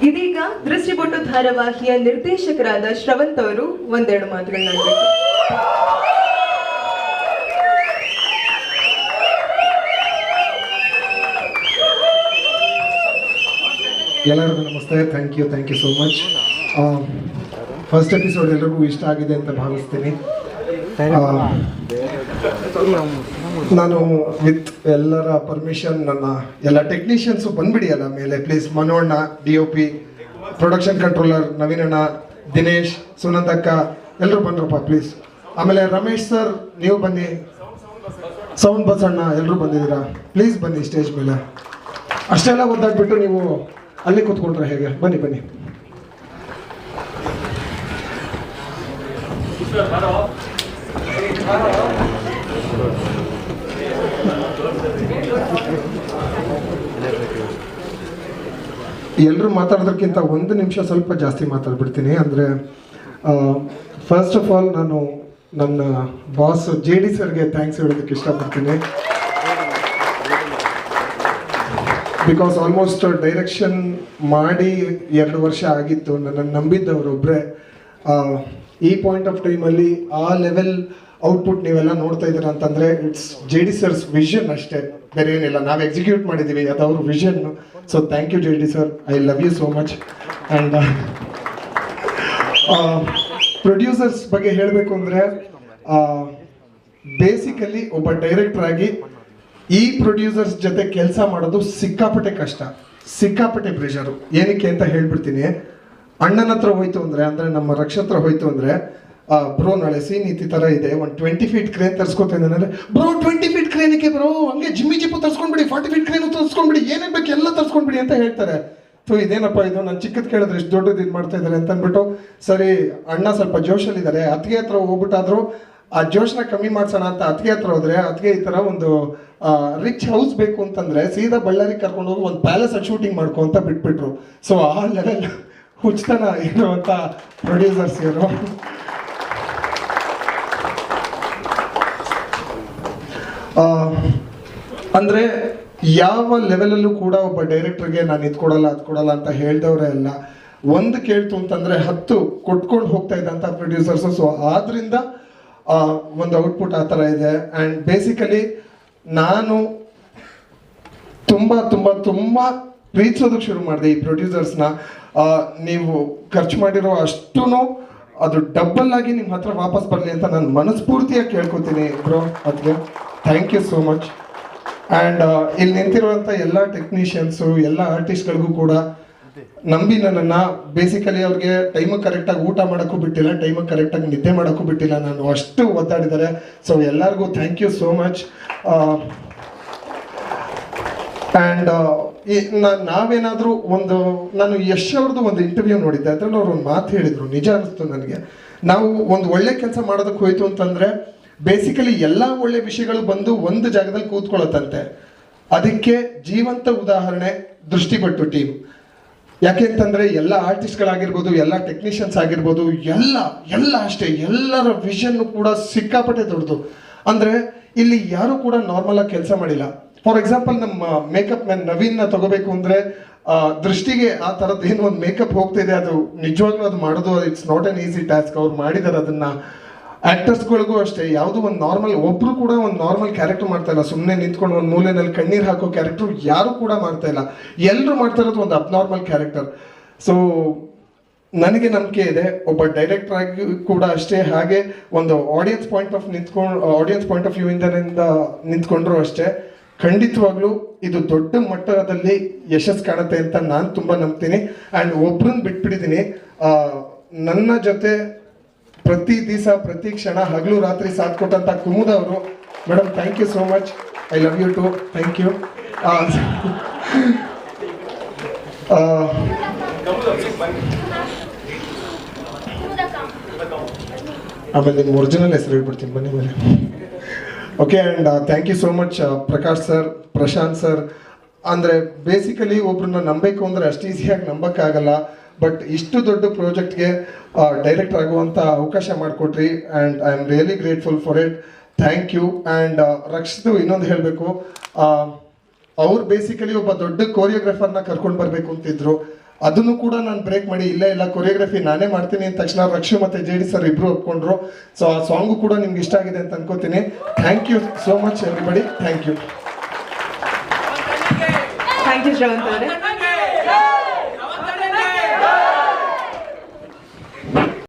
ಇದೀಗ ದೃಷ್ಟಿಬೊಟ್ಟು ಧಾರಾವಾಹಿಯ ನಿರ್ದೇಶಕರಾದ ಶ್ರವಂತ್ ಅವರು ಒಂದೆರಡು ಮಾತುಗಳನ್ನಾಡಬೇಕು. ಎಲ್ಲರಿಗೂ ನಮಸ್ತೆ. Thank you so much. First episode ಎಲ್ಲರಿಗೂ ಇಷ್ಟ ಆಗಿದೆ ಅಂತ ಭಾವಿಸ್ತೀನಿ. ನಾನು ವಿತ್ ಎಲ್ಲರ ಪರ್ಮಿಷನ್ ನನ್ನ ಎಲ್ಲ ಟೆಕ್ನಿಷಿಯನ್ಸು ಬಂದ್ಬಿಡಿಯಲ್ಲ ಮೇಲೆ ಪ್ಲೀಸ್. ಮನೋಣ್ಣ, DOP, ಪ್ರೊಡಕ್ಷನ್ ಕಂಟ್ರೋಲರ್ ನವೀನಣ್ಣ, ದಿನೇಶ್, ಸುನಂದಕ್ಕ ಎಲ್ಲರೂ ಬಂದ್ರಪ್ಪ ಪ್ಲೀಸ್. ಆಮೇಲೆ ರಮೇಶ್ ಸರ್ ನೀವು ಬನ್ನಿ, ಸೌಂಡ್ ಬಸಣ್ಣ ಎಲ್ಲರೂ ಬಂದಿದ್ದೀರಾ, ಪ್ಲೀಸ್ ಬನ್ನಿ ಸ್ಟೇಜ್ ಮೇಲೆ. ಅಷ್ಟೆಲ್ಲ ಒದ್ದಾಡ್ಬಿಟ್ಟು ನೀವು ಅಲ್ಲಿ ಕೂತ್ಕೊಂಡ್ರೆ ಹೇಗೆ? ಬನ್ನಿ ಬನ್ನಿ. ಎಲ್ಲರೂ ಮಾತಾಡೋದಕ್ಕಿಂತ ಒಂದು ನಿಮಿಷ ಸ್ವಲ್ಪ ಜಾಸ್ತಿ ಮಾತಾಡ್ಬಿಡ್ತೀನಿ. ಅಂದರೆ ಫಸ್ಟ್ ಆಫ್ ಆಲ್ ನಾನು ನನ್ನ ಬಾಸ್ JD ಸರ್ಗೆ ಥ್ಯಾಂಕ್ಸ್ ಹೇಳೋದಕ್ಕೆ ಇಷ್ಟಪಡ್ತೀನಿ. ಬಿಕಾಸ್ ಆಲ್ಮೋಸ್ಟ್ ಡೈರೆಕ್ಷನ್ ಮಾಡಿ 2 ವರ್ಷ ಆಗಿತ್ತು. ನನ್ನನ್ನು ನಂಬಿದ್ದವರು ಒಬ್ಬರೇ. ಈ ಪಾಯಿಂಟ್ ಆಫ್ ಟೈಮಲ್ಲಿ ಆ ಲೆವೆಲ್ ಔಟ್ಪುಟ್ ನೀವೆಲ್ಲ ನೋಡ್ತಾ ಇದ್ದೀರಾ ಅಂತಂದರೆ ಇಟ್ಸ್ JD ಸರ್ಸ್ ವಿಷನ್ ಅಷ್ಟೇ, ಬೇರೆ ಏನಿಲ್ಲ. ನಾವು ಎಕ್ಸಿಕ್ಯೂಟ್ ಮಾಡಿದ್ದೀವಿ, ಅದು ಅವ್ರ vision. So thank you JD sir, I love you so much. And producers ಬಗ್ಗೆ ಹೇಳಬೇಕು ಅಂದರೆ ಬೇಸಿಕಲಿ ಒಬ್ಬ ಡೈರೆಕ್ಟರ್ ಆಗಿ ಈ ಪ್ರೊಡ್ಯೂಸರ್ಸ್ ಜೊತೆ ಕೆಲಸ ಮಾಡೋದು ಸಿಕ್ಕಾಪಟ್ಟೆ ಕಷ್ಟ, ಸಿಕ್ಕಾಪಟ್ಟೆ ಪ್ರೆಷರು. ಏನಕ್ಕೆ ಅಂತ ಹೇಳ್ಬಿಡ್ತೀನಿ. ಅಣ್ಣನ ಹತ್ರ ಹೋಯ್ತು ಅಂದರೆ ನಮ್ಮ ರಕ್ಷತ್ರ ಹೋಯ್ತು ಅಂದರೆ, ಬ್ರೋ ನಾಳೆ ಸೀನ್ ಈ ಥರ ಇದೆ, ಒಂದು 20 ಫೀಟ್ ಕ್ರೇನ್ ತರಿಸ್ಕೊತೀನಿ ಅಂದರೆ, ಬ್ರೋ 20 ಫೀಟ್ ಕ್ರೇನಿಗೆ ಬ್ರೋ ಹಂಗೆ ಜಿಪ್ಪು ತರಿಸ್ಕೊಂಡ್ಬಿಡಿ, 40 ಫೀಟ್ ಕ್ರೇನು ತರಿಸ್ಕೊಂಡ್ಬಿಡಿ, ಏನೇನು ಬೇಕು ಎಲ್ಲ ತರಿಸ್ಕೊಂಡ್ಬಿಡಿ ಅಂತ ಹೇಳ್ತಾರೆ. ಸೊ ಇದೇನಪ್ಪ ಇದು, ನಾನು ಚಿಕ್ಕದ್ ಕೇಳಿದ್ರೆ ಎಷ್ಟು ದೊಡ್ಡದು ಇದು ಮಾಡ್ತಾ ಇದ್ದಾರೆ ಅಂತ ಅಂದ್ಬಿಟ್ಟು, ಸರಿ ಅಣ್ಣ ಸ್ವಲ್ಪ ಜೋಶಲ್ಲಿದ್ದಾರೆ, ಅತ್ತಿಗೆ ಹತ್ರ ಹೋಗ್ಬಿಟ್ಟಾದ್ರು ಆ ಜೋಶ್ನ ಕಮ್ಮಿ ಮಾಡ್ಸೋಣ ಅಂತ ಅತ್ತಿಗೆ ಹತ್ರ ಹೋದ್ರೆ, ಅತ್ತಿಗೆ ಈ ಥರ ಒಂದು ರಿಚ್ ಹೌಸ್ ಬೇಕು ಅಂತಂದ್ರೆ ಸೀದಾ ಬಳ್ಳಾರಿ ಕರ್ಕೊಂಡು ಹೋಗಿ ಒಂದು ಪ್ಯಾಲೇಸ್ ಶೂಟಿಂಗ್ ಮಾಡ್ಕೊ ಅಂತ ಬಿಟ್ಬಿಟ್ರು. ಸೊ ಆ ಲೆವೆಲ್ ಹುಚ್ಚತನ ಇರುವಂಥ ಪ್ರೊಡ್ಯೂಸರ್ಸ್ ಇವರು. ಅಂದರೆ ಯಾವ ಲೆವೆಲಲ್ಲೂ ಕೂಡ ಒಬ್ಬ ಡೈರೆಕ್ಟರ್ಗೆ ನಾನು ಇದು ಕೊಡಲ್ಲ ಅದು ಕೊಡಲ್ಲ ಅಂತ ಹೇಳ್ದವ್ರೆ ಅಲ್ಲ. ಒಂದು ಕೇಳ್ತು ಅಂತಂದರೆ 10 ಕೊಟ್ಕೊಂಡು ಹೋಗ್ತಾ ಇದ್ದಂಥ ಪ್ರೊಡ್ಯೂಸರ್ಸು. ಸೊ ಆದ್ರಿಂದ ಒಂದು ಔಟ್ಪುಟ್ ಆ ಥರ ಇದೆ. ಆ್ಯಂಡ್ ಬೇಸಿಕಲಿ ನಾನು ತುಂಬ ಪ್ರೀತಿಸೋದಕ್ಕೆ ಶುರು ಮಾಡಿದೆ ಈ ಪ್ರೊಡ್ಯೂಸರ್ಸ್ನ. ನೀವು ಖರ್ಚು ಮಾಡಿರೋ ಅಷ್ಟೂ ಅದು ಡಬಲ್ ಆಗಿ ನಿಮ್ಮ ಹತ್ರ ವಾಪಸ್ ಬರಲಿ ಅಂತ ನಾನು ಮನಸ್ಫೂರ್ತಿಯಾಗಿ ಕೇಳ್ಕೊತೀನಿ ಬ್ರೋ. ಅದಕ್ಕೆ thank you so much. And ಇಲ್ಲಿ ನಿಂತಿರುವಂಥ ಎಲ್ಲ ಟೆಕ್ನಿಷಿಯನ್ಸು, ಎಲ್ಲ ಆರ್ಟಿಸ್ಟ್ಗಳಿಗೂ ಕೂಡ ನಂಬಿ ನನ್ನನ್ನು ಬೇಸಿಕಲಿ ಅವ್ರಿಗೆ ಟೈಮಿಗೆ ಕರೆಕ್ಟಾಗಿ ಊಟ ಮಾಡೋಕ್ಕೂ ಬಿಟ್ಟಿಲ್ಲ, ಟೈಮಿಗೆ ಕರೆಕ್ಟಾಗಿ ನಿದ್ದೆ ಮಾಡೋಕ್ಕೂ ಬಿಟ್ಟಿಲ್ಲ, ನಾನು ಅಷ್ಟು ಒದ್ದಾಡಿದ್ದಾರೆ. ಸೊ ಎಲ್ಲರಿಗೂ thank you so much. And ನಾವೇನಾದರೂ ನಾನು ಯಶ್ ಅವ್ರದ್ದು ಒಂದು ಇಂಟರ್ವ್ಯೂ ನೋಡಿದ್ದೆ, ಅದರಲ್ಲಿ ಅವ್ರು ಒಂದು ಮಾತು ಹೇಳಿದರು, ನಿಜ ಅನಿಸ್ತು ನನಗೆ. ನಾವು ಒಂದು ಒಳ್ಳೆ ಕೆಲಸ ಮಾಡೋದಕ್ಕೆ ಹೋಯ್ತು ಅಂತಂದರೆ ಬೇಸಿಕಲಿ ಎಲ್ಲ ಒಳ್ಳೆ ವಿಷಯಗಳು ಬಂದು ಒಂದು ಜಾಗದಲ್ಲಿ ಕೂತ್ಕೊಳ್ಳುತ್ತಂತೆ. ಅದಕ್ಕೆ ಜೀವಂತ ಉದಾಹರಣೆ ದೃಷ್ಟಿಬೊಟ್ಟು ಟೀಮ್. ಯಾಕೆಂತಂದ್ರೆ ಎಲ್ಲ ಆರ್ಟಿಸ್ಟ್ಗಳಾಗಿರ್ಬೋದು, ಎಲ್ಲ ಟೆಕ್ನಿಷಿಯನ್ಸ್ ಆಗಿರ್ಬೋದು, ಎಲ್ಲ ಅಷ್ಟೇ, ಎಲ್ಲರ ವಿಷನ್ ಕೂಡ ಸಿಕ್ಕಾಪಟ್ಟೆ ದೊಡ್ಡದು. ಅಂದರೆ ಇಲ್ಲಿ ಯಾರು ಕೂಡ ನಾರ್ಮಲ್ ಆಗಿ ಕೆಲಸ ಮಾಡಿಲ್ಲ. ಫಾರ್ ಎಕ್ಸಾಂಪಲ್ ನಮ್ಮ ಮೇಕಪ್ ಮ್ಯಾನ್ ನವೀನ್ನ ತಗೋಬೇಕು ಅಂದರೆ ದೃಷ್ಟಿಗೆ ಆ ಥರದ್ದು ಏನು ಒಂದು ಮೇಕಪ್ ಹೋಗ್ತಿದೆ, ಅದು ನಿಜವಾಗ್ಲೂ ಅದು ಮಾಡೋದು it's not an easy task. ಅವ್ರು ಮಾಡಿದ್ದಾರೆ ಅದನ್ನ. ಆಕ್ಟರ್ಸ್ಗಳಿಗೂ ಅಷ್ಟೇ, ಯಾವುದೋ ಒಂದು ನಾರ್ಮಲ್ ಒಬ್ರು ಕೂಡ ಒಂದು ನಾರ್ಮಲ್ ಕ್ಯಾರೆಕ್ಟರ್ ಮಾಡ್ತಾ ಇಲ್ಲ. ಸುಮ್ಮನೆ ನಿಂತ್ಕೊಂಡು ಒಂದು ಮೂಲೆಯಲ್ಲಿ ಕಣ್ಣೀರು ಹಾಕೋ ಕ್ಯಾರೆಕ್ಟರ್ ಯಾರು ಕೂಡ ಮಾಡ್ತಾ ಇಲ್ಲ. ಎಲ್ಲರೂ ಮಾಡ್ತಾ ಇರೋದು ಒಂದು ಅಬ್ನಾರ್ಮಲ್ ಕ್ಯಾರೆಕ್ಟರ್. ಸೊ ನನಗೆ ನಂಬಿಕೆ ಇದೆ ಒಬ್ಬ ಡೈರೆಕ್ಟರ್ ಆಗಿ ಕೂಡ ಅಷ್ಟೇ, ಹಾಗೆ ಒಂದು ಆಡಿಯನ್ಸ್ ಪಾಯಿಂಟ್ ಆಫ್ ವ್ಯೂ ಇಂದ ನಿಂತ್ಕೊಂಡ್ರು ಅಷ್ಟೇ. ಖಂಡಿತವಾಗ್ಲೂ ಇದು ದೊಡ್ಡ ಮಟ್ಟದಲ್ಲಿ ಯಶಸ್ಸು ಕಾಣುತ್ತೆ ಅಂತ ನಾನು ತುಂಬ ನಂಬ್ತೀನಿ. ಆ್ಯಂಡ್ ಒಬ್ರನ್ನ ಬಿಟ್ಬಿಟ್ಟಿದ್ದೀನಿ, ನನ್ನ ಜೊತೆ ಪ್ರತಿ ದಿವಸ ಪ್ರತಿ ಕ್ಷಣ ಹಗಲು ರಾತ್ರಿ ಸಾಥ್ ಕೊಟ್ಟಂತ ಕುಮುದ ಅವರು. Madam thank you so much, I love you too. Thank you. ಆಮೇಲೆ ನಿಮ್ಮ ಒರಿಜಿನಲ್ ಹೆಸರು ಹೇಳ್ಬಿಡ್ತೀನಿ ಬನ್ನಿ ಮೇಲೆ. Okay. And thank you so much Prakash sir, Prashanth sir. ಅಂದರೆ ಬೇಸಿಕಲಿ ಒಬ್ರನ್ನ ನಂಬಬೇಕು ಅಂದರೆ ಅಷ್ಟು ಈಸಿಯಾಗಿ ನಂಬಕ್ಕಾಗಲ್ಲ. ಬಟ್ ಇಷ್ಟು ದೊಡ್ಡ ಪ್ರಾಜೆಕ್ಟ್ಗೆ ಡೈರೆಕ್ಟರ್ ಆಗುವಂಥ ಅವಕಾಶ ಮಾಡಿಕೊಟ್ರಿ. And I am really grateful for it. Thank you. And Rakshit ಇನ್ನೊಂದು ಹೇಳಬೇಕು, ಅವ್ರು ಬೇಸಿಕಲಿ ಒಬ್ಬ ದೊಡ್ಡ ಕೋರಿಯೋಗ್ರಾಫರ್ನ ಕರ್ಕೊಂಡು ಬರಬೇಕು ಅಂತಿದ್ರು. ಅದನ್ನು ಕೂಡ ನಾನು ಬ್ರೇಕ್ ಮಾಡಿ ಇಲ್ಲ ಕೊರಿಯೋಗ್ರಫಿ ನಾನೇ ಮಾಡ್ತೀನಿ ಅಂದ ತಕ್ಷಣ ರಕ್ಷು ಮತ್ತೆ JD ಸರ್ ಇಬ್ರು ಒಪ್ಕೊಂಡ್ರು. ಸೊ ಆ ಸಾಂಗು ಕೂಡ ನಿಮ್ಗೆ ಇಷ್ಟ ಆಗಿದೆ ಅಂತ ಅನ್ಕೋತೀನಿ. Thank you so much everybody. Thank you thank you Shravanth ಅವರೇ.